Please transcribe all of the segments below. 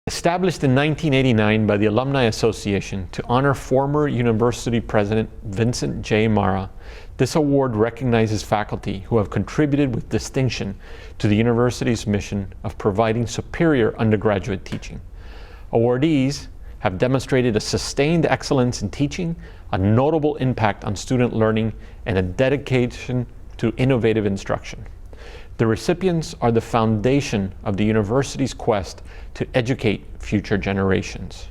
Established in 1989 by the Alumni Association to honor former university president Vincent J. Mara, this award recognizes faculty who have contributed with distinction to the university's mission of providing superior undergraduate teaching. Awardees have demonstrated a sustained excellence in teaching, a notable impact on student learning, and a dedication to innovative instruction. The recipients are the foundation of the university's quest to educate future generations.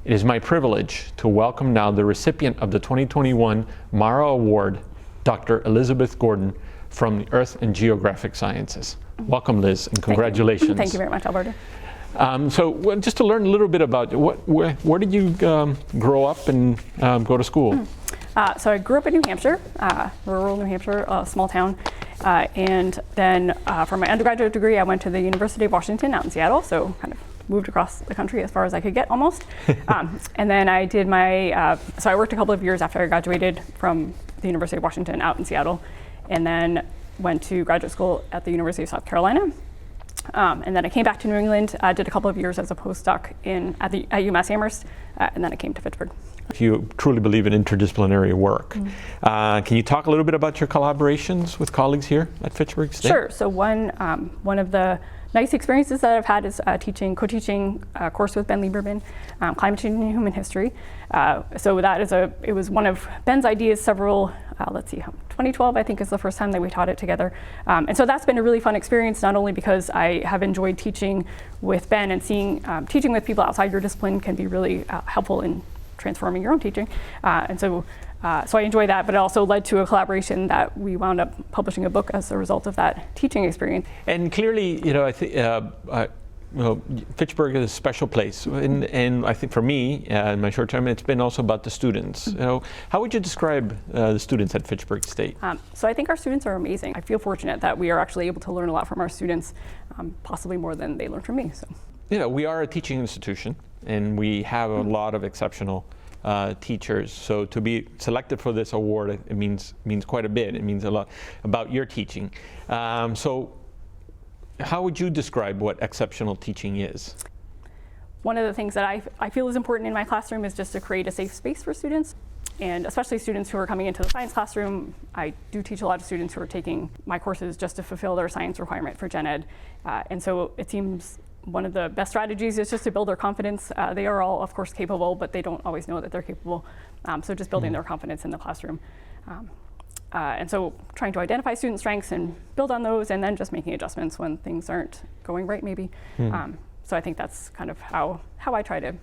It is my privilege to welcome now the recipient of the 2021 Mara Award, Dr. Elizabeth Gordon from the Earth and Geographic Sciences. Welcome, Liz, and congratulations. Thank you very much, Alberto. Just to learn a little bit about where did you grow up and go to school? So I grew up in New Hampshire, rural New Hampshire, a small town. And then for my undergraduate degree, I went to the University of Washington out in Seattle, so kind of moved across the country as far as I could get almost. And then I did so I worked a couple of years after I graduated from the University of Washington out in Seattle, and then went to graduate school at the University of South Carolina. And then I came back to New England, did a couple of years as a postdoc at UMass Amherst, and then I came to Fitchburg. You truly believe in interdisciplinary work. Can you talk a little bit about your collaborations with colleagues here at Fitchburg State? Sure. So one of the nice experiences that I've had is co-teaching a course with Ben Lieberman, Climate Change and Human History. So it was one of Ben's ideas 2012 I think is the first time that we taught it together. And so that's been a really fun experience, not only because I have enjoyed teaching with Ben and seeing teaching with people outside your discipline can be really helpful in transforming your own teaching. So I enjoy that, but it also led to a collaboration that we wound up publishing a book as a result of that teaching experience. And clearly, I think Fitchburg is a special place, and I think for me, in my short term, it's been also about the students. How would you describe the students at Fitchburg State? So I think our students are amazing. I feel fortunate that we are actually able to learn a lot from our students, possibly more than they learn from me. So. We are a teaching institution, and we have a lot of exceptional teachers. So to be selected for this award, it means quite a bit. It means a lot about your teaching. So how would you describe what exceptional teaching is? One of the things that I feel is important in my classroom is just to create a safe space for students, and especially students who are coming into the science classroom. I do teach a lot of students who are taking my courses just to fulfill their science requirement for Gen Ed. And so it seems one of the best strategies is just to build their confidence. They are all, of course, capable, but they don't always know that they're capable. So just building their confidence in the classroom. And so trying to identify student strengths and build on those, and then just making adjustments when things aren't going right, maybe. So I think that's kind of how I try to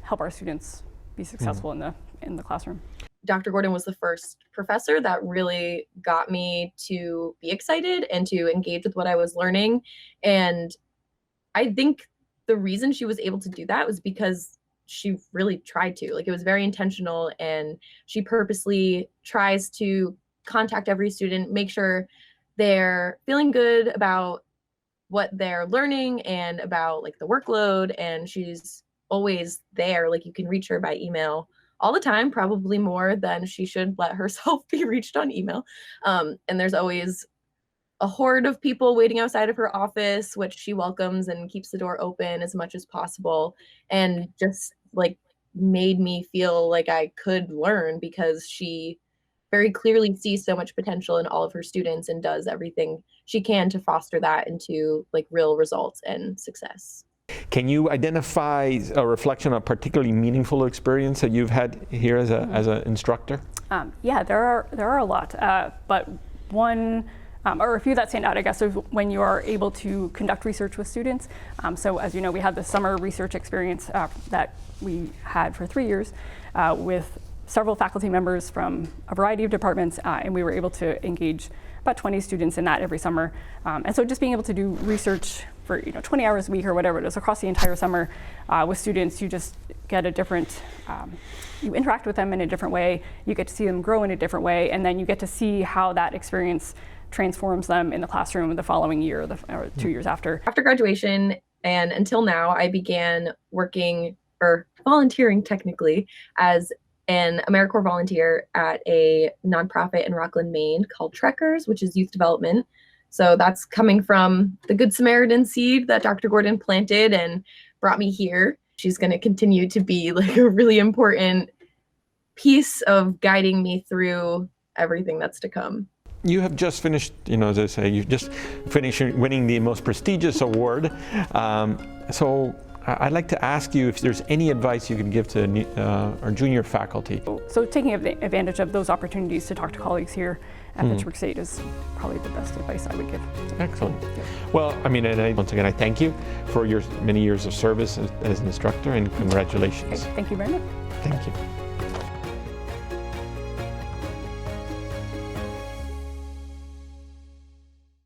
help our students be successful in the classroom. Dr. Gordon was the first professor that really got me to be excited and to engage with what I was learning. And I think the reason she was able to do that was because she really tried to. It was very intentional, and she purposely tries to contact every student, make sure they're feeling good about what they're learning and about the workload. And she's always there. You can reach her by email all the time, probably more than she should let herself be reached on email. And there's always a horde of people waiting outside of her office, which she welcomes and keeps the door open as much as possible, and just made me feel like I could learn, because she very clearly sees so much potential in all of her students and does everything she can to foster that into real results and success. Can you identify a reflection on a particularly meaningful experience that you've had here as an instructor? Yeah, there are a lot, but one or a few that stand out, I guess, is when you are able to conduct research with students. So as you know, we had the summer research experience that we had for 3 years with several faculty members from a variety of departments, and we were able to engage about 20 students in that every summer. And so just being able to do research for 20 hours a week or whatever it is across the entire summer with students, you just get a different, you interact with them in a different way, you get to see them grow in a different way, and then you get to see how that experience transforms them in the classroom the following year or 2 years after. After graduation and until now, I began working, or volunteering technically, as an AmeriCorps volunteer at a nonprofit in Rockland, Maine called Trekkers, which is youth development. So that's coming from the Good Samaritan seed that Dr. Gordon planted, and brought me here. She's going to continue to be like a really important piece of guiding me through everything that's to come. You have just finished, as I say, you've just finished winning the most prestigious award. So I'd like to ask you if there's any advice you could give to our junior faculty. So taking advantage of those opportunities to talk to colleagues here at Fitchburg State is probably the best advice I would give. Excellent. Well, once again, I thank you for your many years of service as an instructor, and congratulations. Okay, thank you very much. Thank you.